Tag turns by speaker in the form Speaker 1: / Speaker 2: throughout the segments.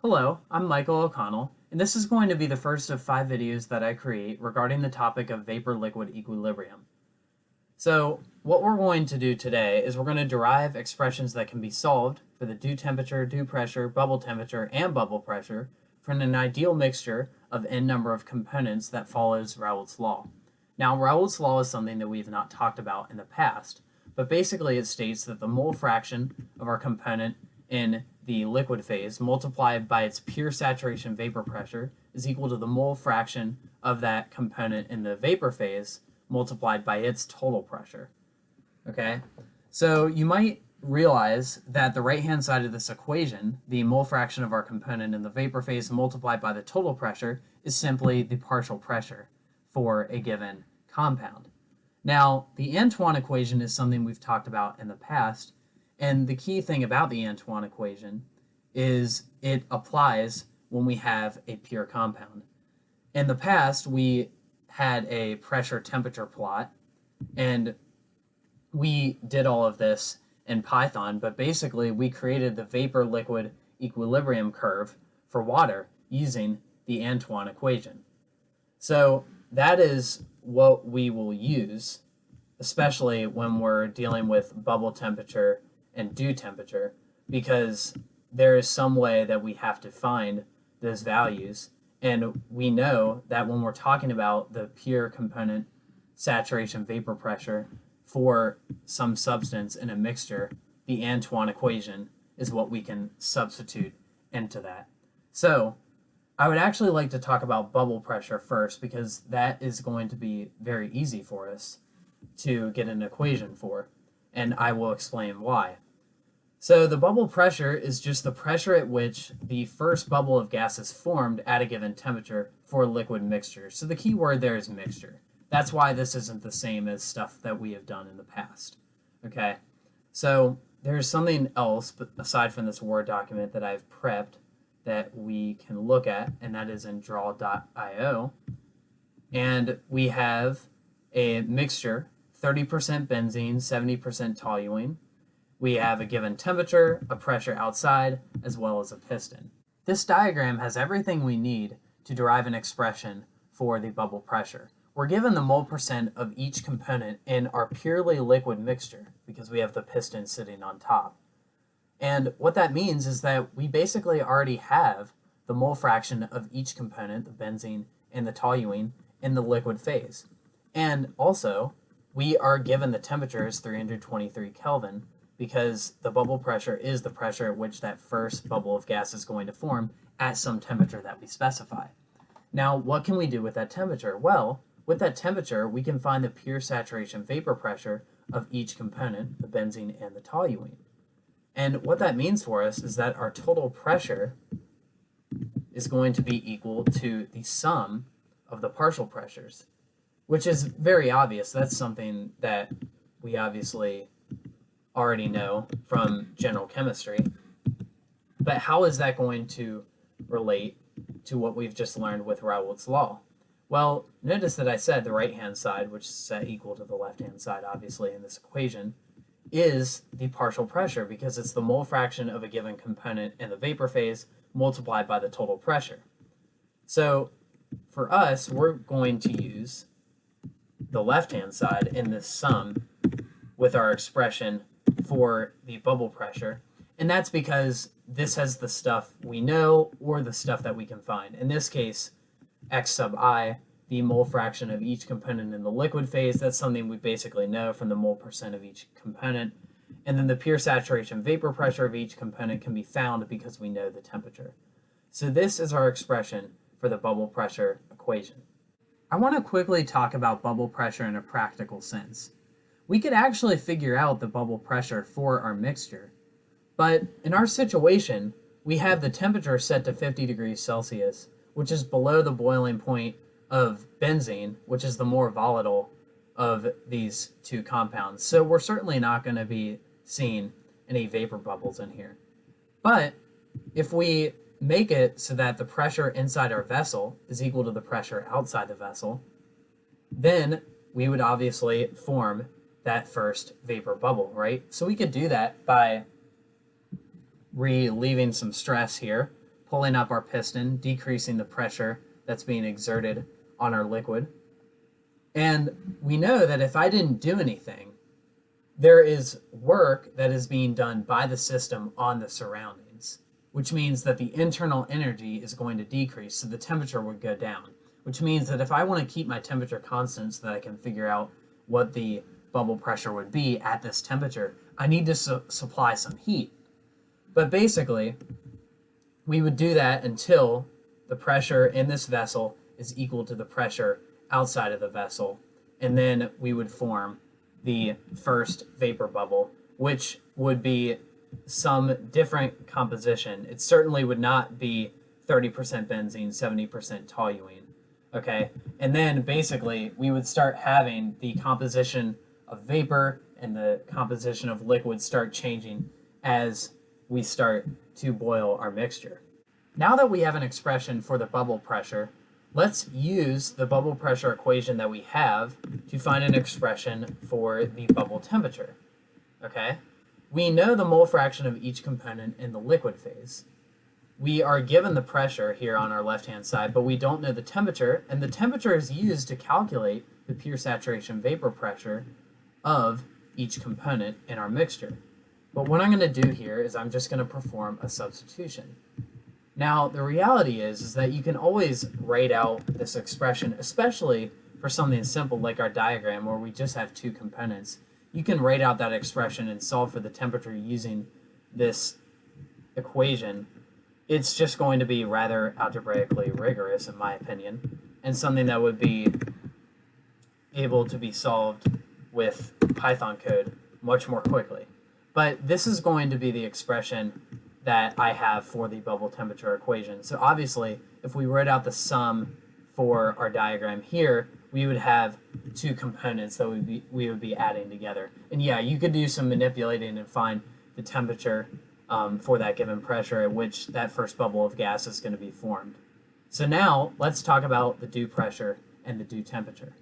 Speaker 1: Hello, I'm Michael O'Connell, and this is going to be the first of 5 videos that I create regarding the topic of vapor-liquid equilibrium. So, what we're going to do today is we're going to derive expressions that can be solved for the due temperature, due pressure, bubble temperature, and bubble pressure from an ideal mixture of n number of components that follows Raoult's law. Now, Raoult's law is something that we've not talked about in the past, but basically it states that the mole fraction of our component in the liquid phase multiplied by its pure saturation vapor pressure is equal to the mole fraction of that component in the vapor phase multiplied by its total pressure. Okay? So you might realize that the right-hand side of this equation, the mole fraction of our component in the vapor phase multiplied by the total pressure, is simply the partial pressure for a given compound. Now, the Antoine equation is something we've talked about in the past, and the key thing about the Antoine equation is it applies when we have a pure compound. In the past, we had a pressure-temperature plot, and we did all of this in Python, but basically we created the vapor-liquid equilibrium curve for water using the Antoine equation. So that is what we will use, especially when we're dealing with bubble temperature and due temperature, because there is some way that we have to find those values. And we know that when we're talking about the pure component saturation vapor pressure for some substance in a mixture, the Antoine equation is what we can substitute into that. So I would actually like to talk about bubble pressure first, because that is going to be very easy for us to get an equation for, and I will explain why. So the bubble pressure is just the pressure at which the first bubble of gas is formed at a given temperature for a liquid mixture. So the key word there is mixture. That's why this isn't the same as stuff that we have done in the past. Okay, so there's something else aside from this Word document that I've prepped that we can look at, and that is in draw.io. And we have a mixture, 30% benzene, 70% toluene. We have a given temperature, a pressure outside, as well as a piston. This diagram has everything we need to derive an expression for the bubble pressure. We're given the mole percent of each component in our purely liquid mixture because we have the piston sitting on top. And what that means is that we basically already have the mole fraction of each component, the benzene and the toluene, in the liquid phase. And also, we are given the temperature as 323 Kelvin, because the bubble pressure is the pressure at which that first bubble of gas is going to form at some temperature that we specify. Now, what can we do with that temperature? Well, with that temperature, we can find the pure saturation vapor pressure of each component, the benzene and the toluene. And what that means for us is that our total pressure is going to be equal to the sum of the partial pressures, which is very obvious. That's something that we obviously already know from general chemistry. But how is that going to relate to what we've just learned with Raoult's law? Well, notice that I said the right-hand side, which is set equal to the left-hand side, obviously, in this equation, is the partial pressure, because it's the mole fraction of a given component in the vapor phase multiplied by the total pressure. So for us, we're going to use the left-hand side in this sum with our expression for the bubble pressure, and that's because this has the stuff we know or the stuff that we can find. In this case, x sub I, the mole fraction of each component in the liquid phase, that's something we basically know from the mole percent of each component. And then the pure saturation vapor pressure of each component can be found because we know the temperature. So this is our expression for the bubble pressure equation. I want to quickly talk about bubble pressure in a practical sense. We could actually figure out the bubble pressure for our mixture, but in our situation, we have the temperature set to 50 degrees Celsius, which is below the boiling point of benzene, which is the more volatile of these two compounds. So we're certainly not going to be seeing any vapor bubbles in here. But if we make it so that the pressure inside our vessel is equal to the pressure outside the vessel, then we would obviously form that first vapor bubble, right? So we could do that by relieving some stress here, pulling up our piston, decreasing the pressure that's being exerted on our liquid. And we know that if I didn't do anything, there is work that is being done by the system on the surroundings, which means that the internal energy is going to decrease, so the temperature would go down, which means that if I want to keep my temperature constant so that I can figure out what the bubble pressure would be at this temperature, I need to supply some heat. But basically, we would do that until the pressure in this vessel is equal to the pressure outside of the vessel, and then we would form the first vapor bubble, which would be some different composition. It certainly would not be 30% benzene, 70% toluene, okay? And then basically we would start having the composition of vapor and the composition of liquid start changing as we start to boil our mixture. Now that we have an expression for the bubble pressure, let's use the bubble pressure equation that we have to find an expression for the bubble temperature, okay? We know the mole fraction of each component in the liquid phase. We are given the pressure here on our left-hand side, but we don't know the temperature, and the temperature is used to calculate the pure saturation vapor pressure of each component in our mixture. But what I'm going to do here is I'm just going to perform a substitution. Now, the reality is that you can always write out this expression, especially for something simple like our diagram where we just have two components. You can write out that expression and solve for the temperature using this equation. It's just going to be rather algebraically rigorous, in my opinion, and something that would be able to be solved with Python code much more quickly. But this is going to be the expression that I have for the bubble temperature equation. So obviously, if we wrote out the sum for our diagram here, we would have two components that we would be adding together. And yeah, you could do some manipulating and find the temperature for that given pressure at which that first bubble of gas is going to be formed. So now let's talk about the dew pressure and the dew temperature.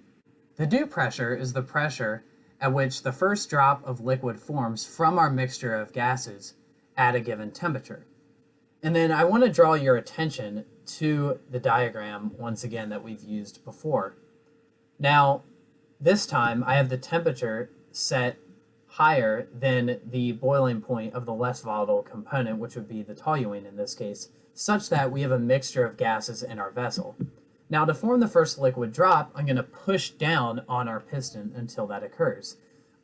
Speaker 1: The dew pressure is the pressure at which the first drop of liquid forms from our mixture of gases at a given temperature. And then I want to draw your attention to the diagram once again that we've used before. Now, this time I have the temperature set higher than the boiling point of the less volatile component, which would be the toluene in this case, such that we have a mixture of gases in our vessel. Now, to form the first liquid drop, I'm going to push down on our piston until that occurs.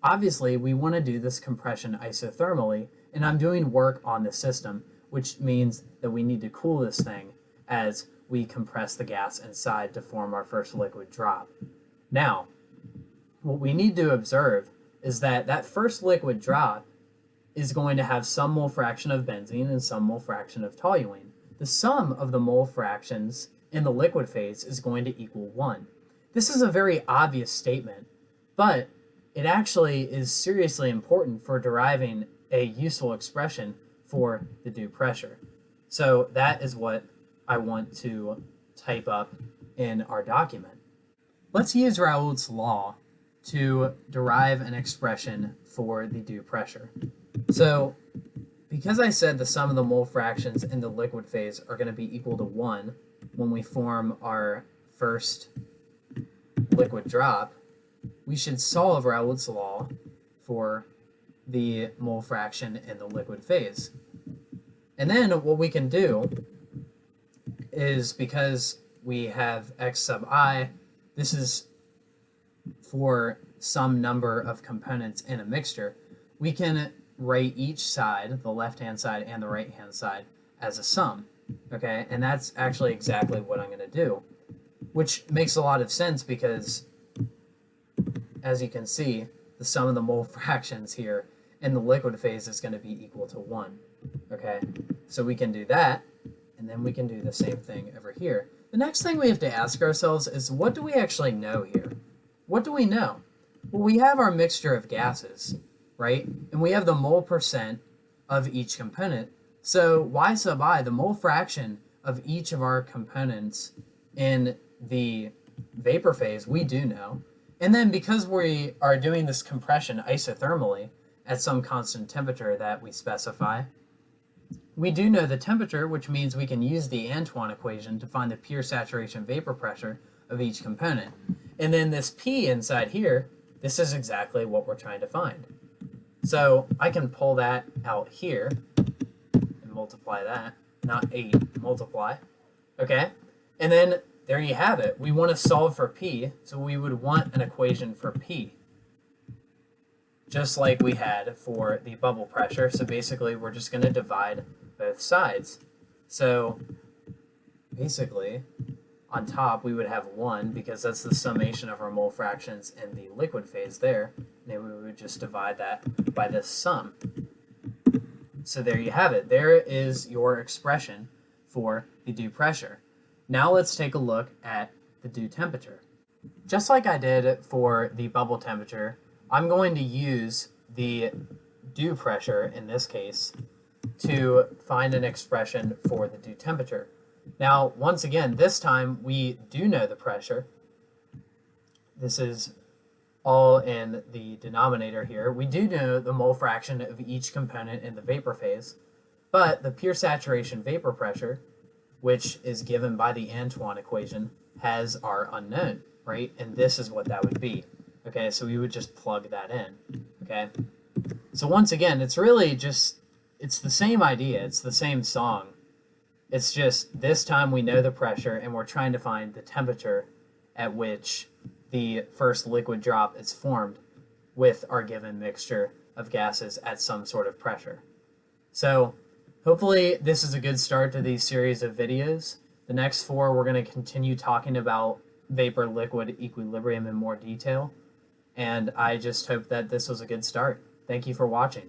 Speaker 1: Obviously, we want to do this compression isothermally, and I'm doing work on the system, which means that we need to cool this thing as we compress the gas inside to form our first liquid drop. Now, what we need to observe is that that first liquid drop is going to have some mole fraction of benzene and some mole fraction of toluene. The sum of the mole fractions in the liquid phase is going to equal 1. This is a very obvious statement, but it actually is seriously important for deriving a useful expression for the dew pressure. So that is what I want to type up in our document. Let's use Raoult's law to derive an expression for the dew pressure. So because I said the sum of the mole fractions in the liquid phase are going to be equal to 1 when we form our first liquid drop, we should solve Raoult's law for the mole fraction in the liquid phase. And then what we can do is, because we have x sub I, this is for some number of components in a mixture, we can write each side, the left-hand side and the right-hand side, as a sum. Okay, and that's actually exactly what I'm going to do, which makes a lot of sense because, as you can see, the sum of the mole fractions here in the liquid phase is going to be equal to 1. Okay, so we can do that, and then we can do the same thing over here. The next thing we have to ask ourselves is, what do we actually know here? What do we know? Well, we have our mixture of gases, right? And we have the mole percent of each component. So y sub I, the mole fraction of each of our components in the vapor phase, we do know. And then because we are doing this compression isothermally at some constant temperature that we specify, we do know the temperature, which means we can use the Antoine equation to find the pure saturation vapor pressure of each component. And then this P inside here, this is exactly what we're trying to find. So I can pull that out here and multiply that, not 8, multiply. Okay, and then there you have it. We want to solve for P, so we would want an equation for P, just like we had for the bubble pressure. So basically, we're just going to divide both sides. So basically, on top, we would have 1, because that's the summation of our mole fractions in the liquid phase there. And then we would just divide that by this sum. So there you have it. There is your expression for the due pressure. Now let's take a look at the due temperature. Just like I did for the bubble temperature, I'm going to use the due pressure, in this case, to find an expression for the due temperature. Now, once again, this time we do know the pressure. This is all in the denominator here. We do know the mole fraction of each component in the vapor phase, but the pure saturation vapor pressure, which is given by the Antoine equation, has our unknown, right? And this is what that would be. Okay, so we would just plug that in. Okay, so once again, it's really just, it's the same idea, it's the same song. It's just this time we know the pressure and we're trying to find the temperature at which the first liquid drop is formed with our given mixture of gases at some sort of pressure. So hopefully this is a good start to these series of videos. The next 4, we're going to continue talking about vapor-liquid equilibrium in more detail. And I just hope that this was a good start. Thank you for watching.